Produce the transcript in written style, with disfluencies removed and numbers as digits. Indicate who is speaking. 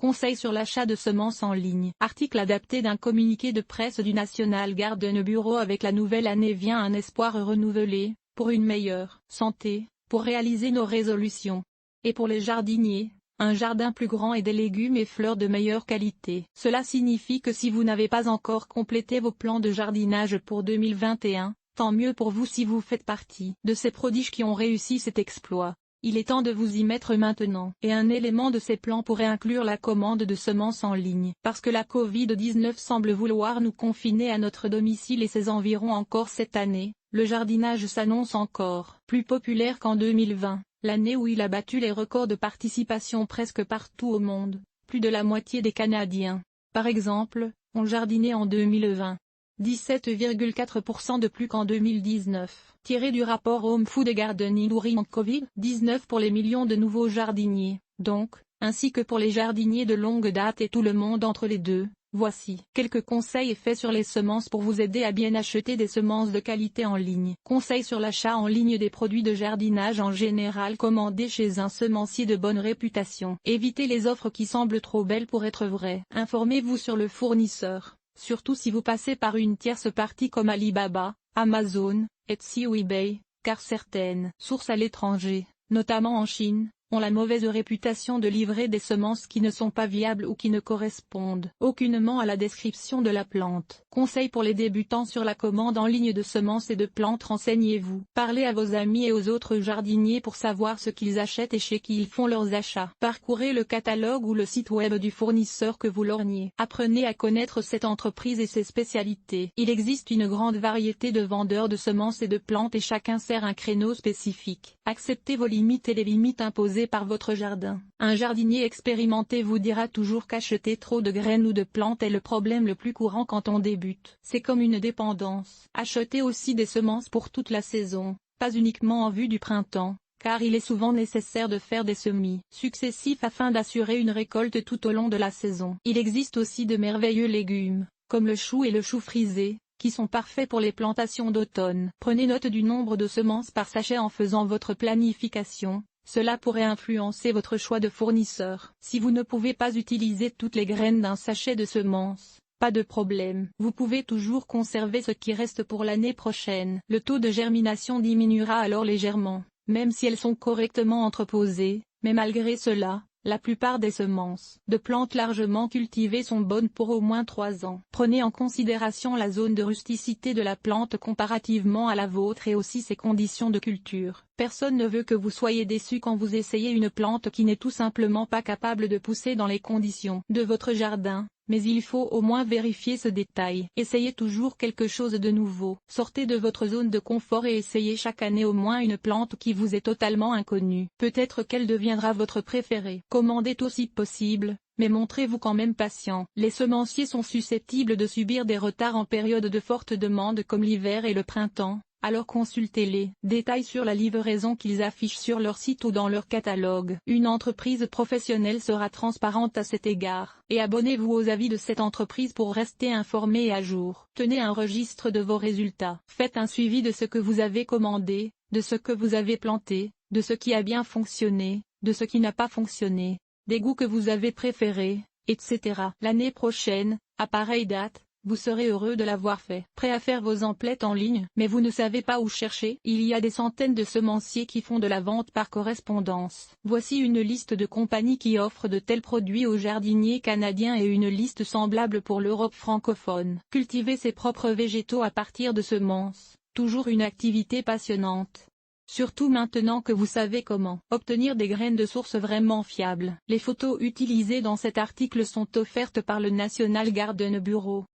Speaker 1: Conseils sur l'achat de semences en ligne. Article adapté d'un communiqué de presse du National Garden Bureau. Avec la nouvelle année vient un espoir renouvelé, pour une meilleure santé, pour réaliser nos résolutions. Et pour les jardiniers, un jardin plus grand et des légumes et fleurs de meilleure qualité. Cela signifie que si vous n'avez pas encore complété vos plans de jardinage pour 2021, tant mieux pour vous si vous faites partie de ces prodiges qui ont réussi cet exploit. Il est temps de vous y mettre maintenant. Et un élément de ces plans pourrait inclure la commande de semences en ligne. Parce que la Covid-19 semble vouloir nous confiner à notre domicile et ses environs encore cette année, le jardinage s'annonce encore plus populaire qu'en 2020, l'année où il a battu les records de participation presque partout au monde. Plus de la moitié des Canadiens, par exemple, ont jardiné en 2020. 17,4% de plus qu'en 2019. Tiré du rapport Home Food Gardening During Covid-19 pour les millions de nouveaux jardiniers, donc, ainsi que pour les jardiniers de longue date et tout le monde entre les deux, voici quelques conseils faits sur les semences pour vous aider à bien acheter des semences de qualité en ligne. Conseils sur l'achat en ligne des produits de jardinage en général commandés chez un semencier de bonne réputation. Évitez les offres qui semblent trop belles pour être vraies. Informez-vous sur le fournisseur. Surtout si vous passez par une tierce partie comme Alibaba, Amazon, Etsy ou eBay, car certaines sources à l'étranger, notamment en Chine, ont la mauvaise réputation de livrer des semences qui ne sont pas viables ou qui ne correspondent aucunement à la description de la plante. Conseils pour les débutants sur la commande en ligne de semences et de plantes. Renseignez-vous. Parlez à vos amis et aux autres jardiniers pour savoir ce qu'ils achètent et chez qui ils font leurs achats. Parcourez le catalogue ou le site web du fournisseur que vous lorgnez. Apprenez à connaître cette entreprise et ses spécialités. Il existe une grande variété de vendeurs de semences et de plantes et chacun sert un créneau spécifique. Acceptez vos limites et les limites imposées par votre jardin. Un jardinier expérimenté vous dira toujours qu'acheter trop de graines ou de plantes est le problème le plus courant quand on débute. C'est comme une dépendance. Achetez aussi des semences pour toute la saison, pas uniquement en vue du printemps, car il est souvent nécessaire de faire des semis successifs afin d'assurer une récolte tout au long de la saison. Il existe aussi de merveilleux légumes, comme le chou et le chou frisé, qui sont parfaits pour les plantations d'automne. Prenez note du nombre de semences par sachet en faisant votre planification. Cela pourrait influencer votre choix de fournisseur. Si vous ne pouvez pas utiliser toutes les graines d'un sachet de semences, pas de problème. Vous pouvez toujours conserver ce qui reste pour l'année prochaine. Le taux de germination diminuera alors légèrement, même si elles sont correctement entreposées, mais malgré cela, la plupart des semences de plantes largement cultivées sont bonnes pour au moins 3 ans. Prenez en considération la zone de rusticité de la plante comparativement à la vôtre et aussi ses conditions de culture. Personne ne veut que vous soyez déçus quand vous essayez une plante qui n'est tout simplement pas capable de pousser dans les conditions de votre jardin. Mais il faut au moins vérifier ce détail. Essayez toujours quelque chose de nouveau. Sortez de votre zone de confort et essayez chaque année au moins une plante qui vous est totalement inconnue. Peut-être qu'elle deviendra votre préférée. Commandez aussi possible, mais montrez-vous quand même patient. Les semenciers sont susceptibles de subir des retards en période de forte demande comme l'hiver et le printemps. Alors consultez-les détails sur la livraison qu'ils affichent sur leur site ou dans leur catalogue. Une entreprise professionnelle sera transparente à cet égard. Et abonnez-vous aux avis de cette entreprise pour rester informé et à jour. Tenez un registre de vos résultats. Faites un suivi de ce que vous avez commandé, de ce que vous avez planté, de ce qui a bien fonctionné, de ce qui n'a pas fonctionné, des goûts que vous avez préférés, etc. L'année prochaine, à pareille date, vous serez heureux de l'avoir fait. Prêt à faire vos emplettes en ligne, mais vous ne savez pas où chercher? Il y a des centaines de semenciers qui font de la vente par correspondance. Voici une liste de compagnies qui offrent de tels produits aux jardiniers canadiens et une liste semblable pour l'Europe francophone. Cultiver ses propres végétaux à partir de semences, toujours une activité passionnante. Surtout maintenant que vous savez comment obtenir des graines de source vraiment fiables. Les photos utilisées dans cet article sont offertes par le National Garden Bureau.